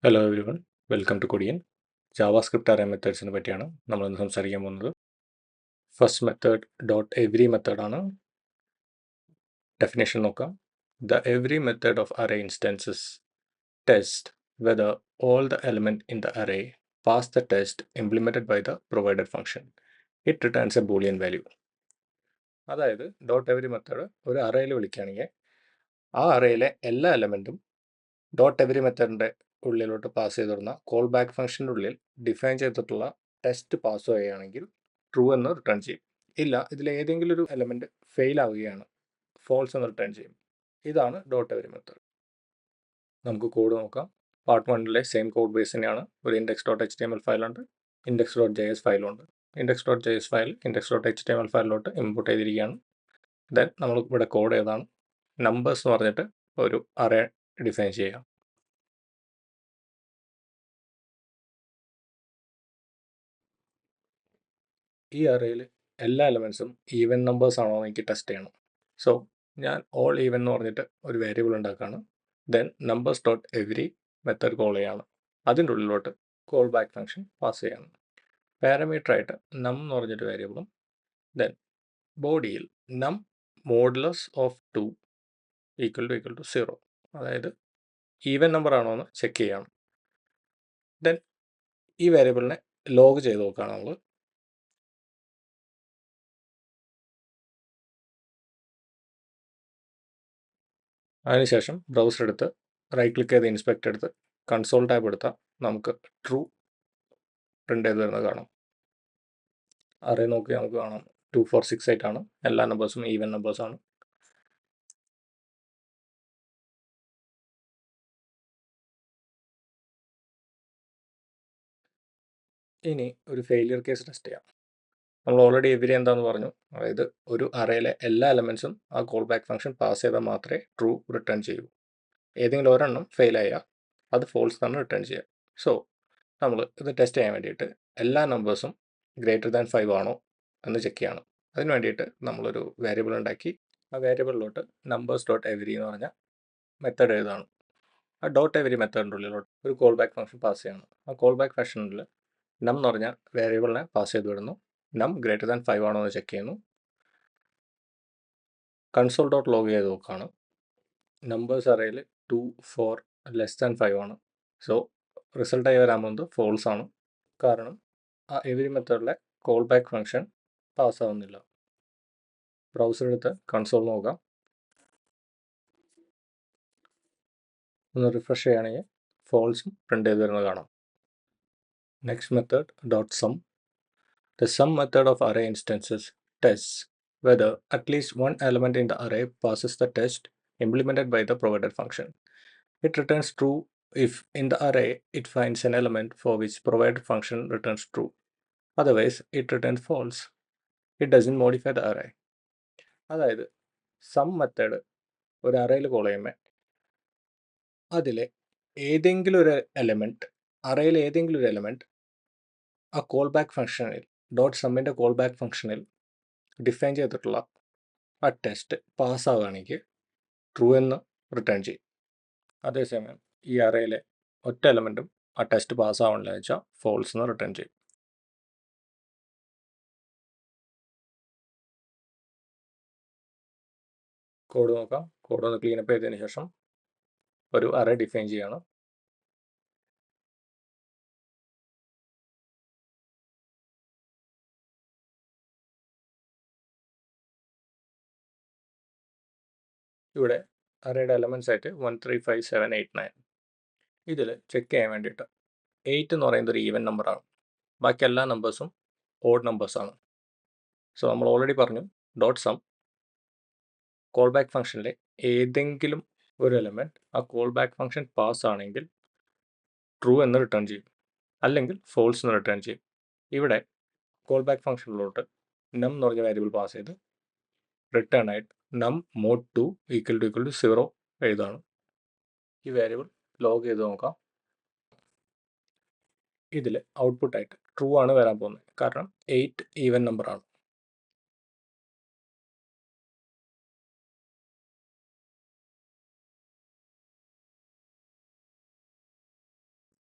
Hello everyone, welcome to കൊടിയൻ. JavaScript array മെത്തേഡ്സിനെ പറ്റിയാണ് നമ്മളിന്ന് സംസാരിക്കാൻ പോകുന്നത്. ഫസ്റ്റ് മെത്തേഡ് ഡോട്ട് എവരി മെത്തേഡാണ്. ഡെഫിനേഷൻ നോക്കാം. The every method of array instances test whether all the element in the array pass the test implemented by the provided function. It returns a boolean value. അതായത് dot every method ഒരു അറേയിൽ വിളിക്കുകയാണെങ്കിൽ ആ അറേയിലെ എല്ലാ എലമെന്റും dot every മെത്തേഡിന്റെ ഉള്ളിലോട്ട് pass ചെയ്തിരുന്ന call back ഫംഗ്ഷൻ്റെ ഉള്ളിൽ define ചെയ്തിട്ടുള്ള ടെസ്റ്റ് പാസ് ചെയ്യുകയാണെങ്കിൽ ട്രൂ എന്ന് റിട്ടേൺ ചെയ്യും. ഇല്ല, ഇതിൽ ഏതെങ്കിലും ഒരു എലമെന്റ് ഫെയിൽ ആവുകയാണ്, ഫോൾസ് എന്ന് റിട്ടേൺ ചെയ്യും. ഇതാണ് ഡോട്ട് എവരി മെത്തേഡ്. നമുക്ക് കോഡ് നോക്കാം. പാർട്ട് 1ലെ സെയിം കോഡ് ബേസ് തന്നെയാണ്. ഒരു index dot H T M L ഫയലുണ്ട്, ഇൻഡെക്സ് ഡോട്ട് ജെ എസ് ഫയലുണ്ട്. Index dot J S file index dot H T M L ഫയലിലോട്ട് ഇമ്പോർട്ട് ചെയ്തിരിക്കുകയാണ്. ദെൻ നമ്മൾ ഇവിടെ കോഡ് ഏതാണ്, നമ്പേഴ്സ് എന്ന് പറഞ്ഞിട്ട് ഒരു അറേ ഡിഫൈൻ ചെയ്യാം. ഈ അറേയിൽ എല്ലാ എലമെൻസും ഈവൻ നമ്പേഴ്സ് ആണോ എന്ന് എനിക്ക് ടെസ്റ്റ് ചെയ്യണം. സോ ഞാൻ ഓൾ ഈവൻ എന്ന് പറഞ്ഞിട്ട് ഒരു വേരിയബിൾ ഉണ്ടാക്കുകയാണ്. Then numbers dot every method call ചെയ്യാണ്. അതിൻ്റെ ഉള്ളിലോട്ട് കോൾ ബാക്ക് ഫംഗ്ഷൻ പാസ് ചെയ്യണം. പാരാമീറ്റർ ആയിട്ട് നം എന്ന് പറഞ്ഞിട്ട് വേരിയബിളും ദെൻ ബോഡിയിൽ നം മോഡുലസ് ഓഫ് 2 ഈക്വൽ ടു 0, അതായത് ഈവൻ നമ്പർ ആണോ എന്ന് ചെക്ക് ചെയ്യണം. ദെൻ ഈ വേരിയബിളിനെ ലോഗ് ചെയ്ത് നോക്കുകയാണ് നമ്മൾ. അതിനുശേഷം ബ്രൗസർ എടുത്ത് റൈറ്റ് ക്ലിക്ക് ചെയ്ത് ഇൻസ്പെക്ട് എടുത്ത് കൺസോൾ ടാബ് എടുത്താൽ നമുക്ക് ട്രൂ പ്രിൻ്റ് ചെയ്ത് വരുന്നത് കാണാം. അറേ നോക്കി നമുക്ക് കാണാം 2 4 6 8 ആണ്. എല്ലാ നമ്പേഴ്സും ഈവൻ നമ്പേഴ്സാണ്. ഇനി ഒരു ഫെയിലിയർ കേസ് ടെസ്റ്റ് ചെയ്യാം. നമ്മൾ ഓൾറെഡി എവരി എന്താണെന്ന് പറഞ്ഞു, അതായത് ഒരു അറേയിലെ എല്ലാ എലമെൻസും ആ കോൾ ബാക്ക് ഫംഗ്ഷൻ പാസ് ചെയ്താൽ മാത്രമേ ട്രൂ റിട്ടേൺ ചെയ്യൂ. ഏതെങ്കിലും ഒരെണ്ണം ഫെയിൽ ആയാൽ അത് ഫോൾസ് തന്നെ റിട്ടേൺ ചെയ്യുക. സോ നമ്മൾ ഇത് ടെസ്റ്റ് ചെയ്യാൻ വേണ്ടിയിട്ട് എല്ലാ നമ്പേഴ്സും ഗ്രേറ്റർ ദാൻ 5 ആണോ എന്ന് ചെക്ക് ചെയ്യണം. അതിന് വേണ്ടിയിട്ട് നമ്മളൊരു വേരിയബിൾ ഉണ്ടാക്കി ആ വേരിയബിളിലോട്ട് നമ്പേഴ്സ് ഡോട്ട് എവരി എന്ന് പറഞ്ഞ മെത്തേഡ് എഴുതാണ്. ആ ഡോട്ട് എവരി മെത്തേഡിൻ്റെ ഉള്ളിലോട്ട് ഒരു കോൾ ബാക്ക് ഫംഗ്ഷൻ പാസ് ചെയ്യണം. ആ കോൾ ബാക്ക് ഫംഗ്ഷനിൽ നം എന്ന് പറഞ്ഞ വേരിയബിളിനെ പാസ് ചെയ്ത് വിടുന്നു. നം ഗ്രേറ്റർ ദാൻ 5 ആണോ എന്ന് ചെക്ക് ചെയ്യുന്നു. കൺസോൾ ഡോട്ട് ലോഗ് ചെയ്ത് നോക്കുകയാണ്. നമ്പേഴ്സ് അറേയിൽ 2 4 ലെസ് ദാൻ 5 ആണ്. സോ റിസൾട്ടായി വരാൻ പോകുന്നത് ഫോൾസ് ആണ്. കാരണം ആ എവരി മെത്തേഡിലെ കോൾ ബാക്ക് ഫംഗ്ഷൻ പാസ്സാവുന്നില്ല. ബ്രൗസർ എടുത്ത് കൺസോൾ നോക്കാം. ഒന്ന് റിഫ്രഷ് ചെയ്യുകയാണെങ്കിൽ ഫോൾസും പ്രിൻ്റ് ചെയ്ത് വരുന്നത് കാണാം. Next method dot sum. The sum method of array instances tests whether at least one element in the array passes the test implemented by the provided function. It returns true if in the array it finds an element for which provided function returns true. Otherwise, it returns false. It doesn't modify the array. അതായത് some method ഒരു അറേയിൽ call ചെയ്യുമ്പോൾ അതിലെ ഏതെങ്കിലും ഒരു element, അറേയിലെ ഏതെങ്കിലും ഒരു element ആ call back ഫംഗ്ഷനിൽ ഡോട്ട് സമ്മിൻ്റെ കോൾ ബാക്ക് ഫംഗ്ഷനിൽ ഡിഫൈൻ ചെയ്തിട്ടുള്ള ആ ടെസ്റ്റ് പാസ്സാവുകയാണെങ്കിൽ ട്രൂ എന്ന് റിട്ടേൺ ചെയ്യും. അതേസമയം ഈ അറേയിലെ ഒറ്റ എലമെൻറ്റും ആ ടെസ്റ്റ് പാസ്സാവണില്ല വെച്ചാൽ ഫോൾസ് എന്ന് റിട്ടേൺ ചെയ്യും. കോഡ് നോക്കാം. കോഡ് ഒന്ന് ക്ലീനപ്പ് ചെയ്തതിന് ശേഷം ഒരു അറേ ഡിഫൈൻ ചെയ്യണം. ഇവിടെ അറേയുടെ എലമെൻറ്റ്സ് ആയിട്ട് 1 3 5 7 8 9. ഇതിൽ ചെക്ക് ചെയ്യാൻ വേണ്ടിയിട്ട് 8 എന്ന് പറയുന്നത് ഒരു ഈവൻ നമ്പറാണ്. ബാക്കി എല്ലാ നമ്പേഴ്സും ഓഡ് നമ്പേഴ്സാണ്. സോ നമ്മൾ ഓൾറെഡി പറഞ്ഞു ഡോട്ട് സം കോൾ ബാക്ക് ഫംഗ്ഷനിലെ ഏതെങ്കിലും ഒരു എലമെൻറ്റ് ആ കോൾ ബാക്ക് ഫംഗ്ഷൻ പാസ് ആണെങ്കിൽ ട്രൂ എന്ന് റിട്ടേൺ ചെയ്യും, അല്ലെങ്കിൽ ഫോൾസ് എന്ന് റിട്ടേൺ ചെയ്യും. ഇവിടെ കോൾ ബാക്ക് ഫംഗ്ഷനിലോട്ട് നം എന്ന് പറഞ്ഞ വേരിയബിൾ പാസ് ചെയ്ത് റിട്ടേൺ ആയിട്ട് നം മോഡ് 2 ഈക്വൽ ടു 0 എഴുതാണ്. ഈ വേരിയബിൾ ലോഗ് ചെയ്ത് നോക്കാം. ഇതിൽ ഔട്ട്പുട്ടായിട്ട് ട്രൂ ആണ് വരാൻ പോകുന്നത്, കാരണം 8 ഈവൻ നമ്പറാണ്.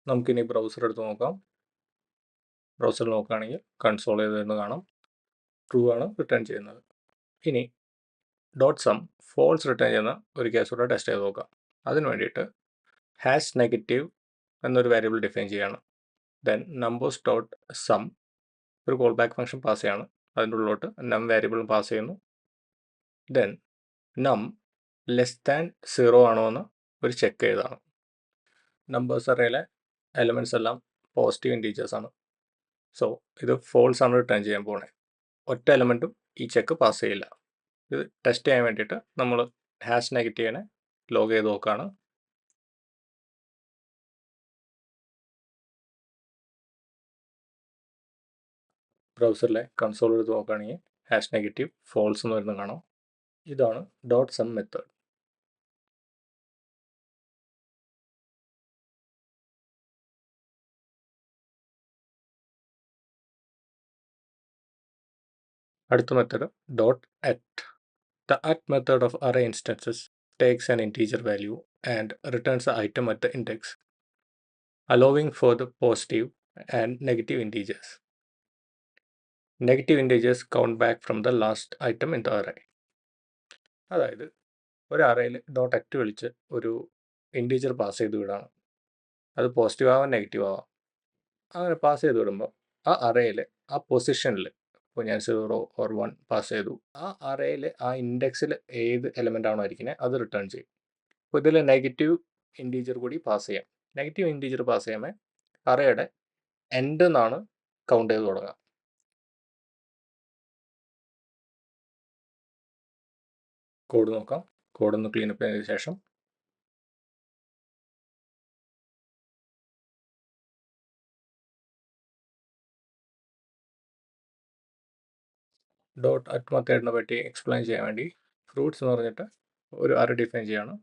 നമുക്കിനി ബ്രൗസർ എടുത്ത് നോക്കാം. ബ്രൗസറിൽ നോക്കുകയാണെങ്കിൽ കൺസോൾ ചെയ്തെന്ന് കാണാം. ട്രൂ ആണ് റിട്ടേൺ ചെയ്യുന്നത്. ഇനി ഡോട്ട് സം ഫോൾസ് റിട്ടേൺ ചെയ്യുന്ന ഒരു കേസ് കൂടെ ടെസ്റ്റ് ചെയ്ത് നോക്കാം. അതിന് വേണ്ടിയിട്ട് ഹാഷ് നെഗറ്റീവ് എന്നൊരു വേരിയബിൾ ഡിഫൈൻ ചെയ്യാണ്. ദെൻ നമ്പേഴ്സ് ഡോട്ട് സം ഒരു കോൾ ബാക്ക് ഫംഗ്ഷൻ പാസ് ചെയ്യാണ്. അതിൻ്റെ ഉള്ളിലോട്ട് നം വേരിയബിളും പാസ് ചെയ്യുന്നു. ദെൻ നം ലെസ് ദാൻ 0 ആണോ എന്ന് ഒരു ചെക്ക് ചെയ്താണ്. നമ്പേഴ്സ് അറേയിലെ എലമെൻറ്റ്സ് എല്ലാം പോസിറ്റീവ് ഇൻറ്റീജേഴ്സ് ആണ്. സോ ഇത് ഫോൾസ് ആണ് റിട്ടേൺ ചെയ്യാൻ പോണേ. ഒറ്റ എലമെൻറ്റും ഈ ചെക്ക് പാസ് ചെയ്യില്ല. ഇത് ടെസ്റ്റ് ചെയ്യാൻ വേണ്ടിയിട്ട് നമ്മൾ ഹാഷ് നെഗറ്റീവിനെ ലോഗ് ചെയ്ത് നോക്കുകയാണ്. ബ്രൗസറിലെ കൺസോൾ എടുത്ത് നോക്കുകയാണെങ്കിൽ ഹാഷ് നെഗറ്റീവ് ഫോൾസ് എന്ന് വരുന്നത് കാണാം. ഇതാണ് ഡോട്ട് സം മെത്തേഡ്. അടുത്ത method dot at. The at method of array instances takes an integer value and returns the item at the index, allowing for the positive and negative integers. Negative integers count back from the last item in the array. അതായത് ഒരു അറേയിൽ dot at വിളിച്ച് ഒരു integer pass ചെയ്ത് വിടാണ്. അത് positive ആവാം negative ആവാം. അങ്ങനെ pass ചെയ്ത് വിടുമ്പോൾ ആ അറേയിൽ ആ പൊസിഷനിൽ ഇപ്പോൾ ഞാൻ 0 or 1 പാസ് ചെയ്തു, ആ അറേയിൽ ആ ഇൻഡെക്സിൽ ഏത് എലമെൻ്റ് ആണോ ഇരിക്കുന്നത് അത് റിട്ടേൺ ചെയ്യും. അപ്പോൾ ഇതിൽ നെഗറ്റീവ് ഇൻറ്റീജർ കൂടി പാസ് ചെയ്യാം. നെഗറ്റീവ് ഇൻറ്റീജർ പാസ് ചെയ്യുമ്പോൾ അറേയുടെ എൻഡ് എന്നാണ് കൗണ്ട് ചെയ്ത് തുടങ്ങുക. കോഡ് നോക്കാം. കോഡ് ഒന്ന് ക്ലീനപ്പ് ചെയ്തതിന് ശേഷം ഡോട്ട് അറ്റ് മെത്തേഡിനെ പറ്റി എക്സ്പ്ലെയിൻ ചെയ്യാൻ വേണ്ടി ഫ്രൂട്ട്സ് എന്ന് പറഞ്ഞിട്ട് ഒരു അറേ ഡിഫൈൻ ചെയ്യാണ്.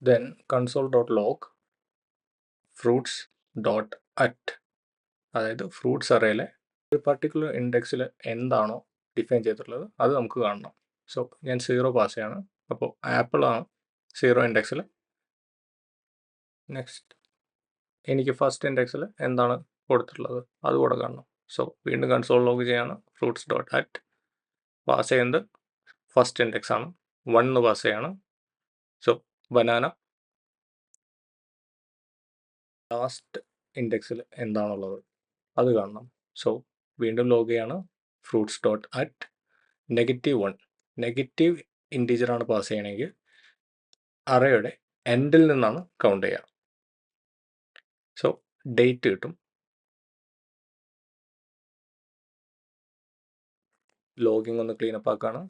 Then console dot log fruits dot at, അതായത് ഫ്രൂട്ട്സ് അറേയിലെ ഒരു പർട്ടിക്കുലർ ഇൻഡെക്സിൽ എന്താണോ ഡിഫൈൻ ചെയ്തിട്ടുള്ളത് അത് നമുക്ക് കാണണം. സോ ഞാൻ 0 പാസ് ചെയ്യാണ്. അപ്പോൾ ആപ്പിൾ ആണ് 0 ഇൻഡെക്സിൽ. നെക്സ്റ്റ് എനിക്ക് ഫസ്റ്റ് ഇൻഡെക്സിൽ എന്താണ് കൊടുത്തിട്ടുള്ളത് അത് കൂടെ കാണണം. സോ വീണ്ടും കൺസോൾ ലോഗ് ചെയ്യാണ്. ഫ്രൂട്ട്സ് ഡോട്ട് അറ്റ് പാസ് ചെയ്യുന്നത് ഫസ്റ്റ് ഇൻഡെക്സ് ആണ്, 1 പാസ് ചെയ്യാണ്. സോ ബനാന ലാസ്റ്റ് ഇൻഡെക്സിൽ എന്താണുള്ളത് അത് കാണണം. സോ വീണ്ടും ലോഗ് ചെയ്യാണ്. Fruits dot at -1 negative integer ആണ് പാസ് ചെയ്യണമെങ്കിൽ അറേയുടെ എൻഡിൽ നിന്നാണ് കൗണ്ട് ചെയ്യുക. സോ ഡേറ്റ് കിട്ടും. ലോഗിങ് ഒന്ന് ക്ലീനപ്പ് ആക്കാണ്,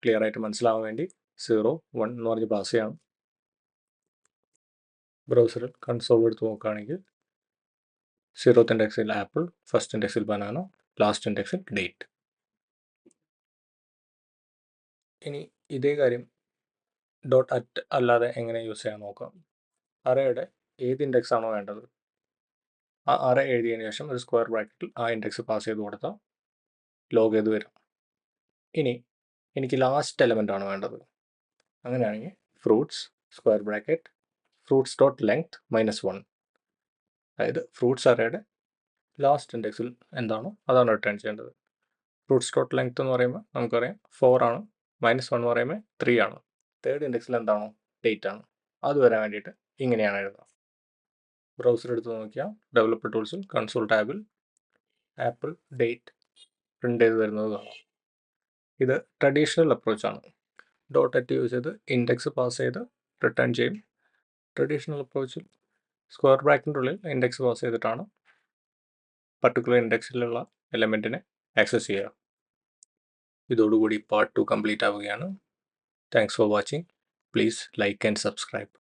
ക്ലിയർ ആയിട്ട് മനസ്സിലാവാൻ വേണ്ടി 0 1 എന്ന് പറഞ്ഞ് പാസ് ചെയ്യണം. ബ്രൗസറിൽ കൺസോൾ എടുത്ത് നോക്കുകയാണെങ്കിൽ 0th ഇൻഡെക്സിൽ ആപ്പിൾ, ഫസ്റ്റ് ഇൻഡെക്സിൽ ബനാന, ലാസ്റ്റ് ഇൻഡെക്സിൽ ഡേറ്റ്. ഇനി ഇതേ കാര്യം ഡോട്ട് അറ്റ് അല്ലാതെ എങ്ങനെ യൂസ് ചെയ്യാൻ നോക്കാം. അറേയുടെ ഏത് ഇൻഡെക്സ് ആണോ വേണ്ടത് ആ അറേ എഴുതിയതിന് ശേഷം ഒരു സ്ക്വയർ ബ്രാക്കറ്റിൽ ആ ഇൻഡെക്സ് പാസ് ചെയ്ത് കൊടുത്താൽ ലോഗ് ചെയ്ത് വരും. ഇനി എനിക്ക് ലാസ്റ്റ് എലമെൻ്റ് ആണ് വേണ്ടത്. അങ്ങനെയാണെങ്കിൽ fruits square bracket fruits dot length -1, അതായത് ഫ്രൂട്ട്സ് അറേയുടെ ലാസ്റ്റ് ഇൻഡെക്സിൽ എന്താണോ അതാണ് റിട്ടേൺ ചെയ്യേണ്ടത്. ഫ്രൂട്ട്സ് ഡോട്ട് ലെങ്ത് എന്ന് പറയുമ്പോൾ നമുക്കറിയാം 4 ആണ്, -1 എന്ന് പറയുമ്പോൾ 3 ആണ്. തേർഡ് ഇൻഡെക്സിൽ എന്താണോ ഡേറ്റ് ആണ്, അത് വരാൻ വേണ്ടിയിട്ട് ഇങ്ങനെയാണ് എഴുതുക. ബ്രൗസർ എടുത്ത് നോക്കിയാൽ ഡെവലപ്പർ ടൂൾസിൽ കൺസോൾ ടാബിൽ ആപ്പിൾ ഡേറ്റ് പ്രിൻ്റ് ചെയ്ത് വരുന്നത് കാണാം. ഇത് ട്രഡീഷണൽ അപ്രോച്ചാണ്. ഡോട്ട് അറ്റ് യൂസ് ചെയ്ത് ഇൻഡെക്സ് പാസ് ചെയ്ത് റിട്ടേൺ ചെയ്യും. ട്രഡീഷണൽ അപ്രോച്ചിൽ സ്ക്വയർ ബ്രാക്കറ്റിൻ്റെ ഉള്ളിൽ ഇൻഡെക്സ് പാസ് ചെയ്തിട്ടാണ് പർട്ടിക്കുലർ ഇൻഡെക്സിലുള്ള എലമെൻറ്റിനെ ആക്സസ് ചെയ്യുക. ഇതോടുകൂടി പാർട്ട് 2 കംപ്ലീറ്റ് ആവുകയാണ്. Thanks for watching. Please like and subscribe.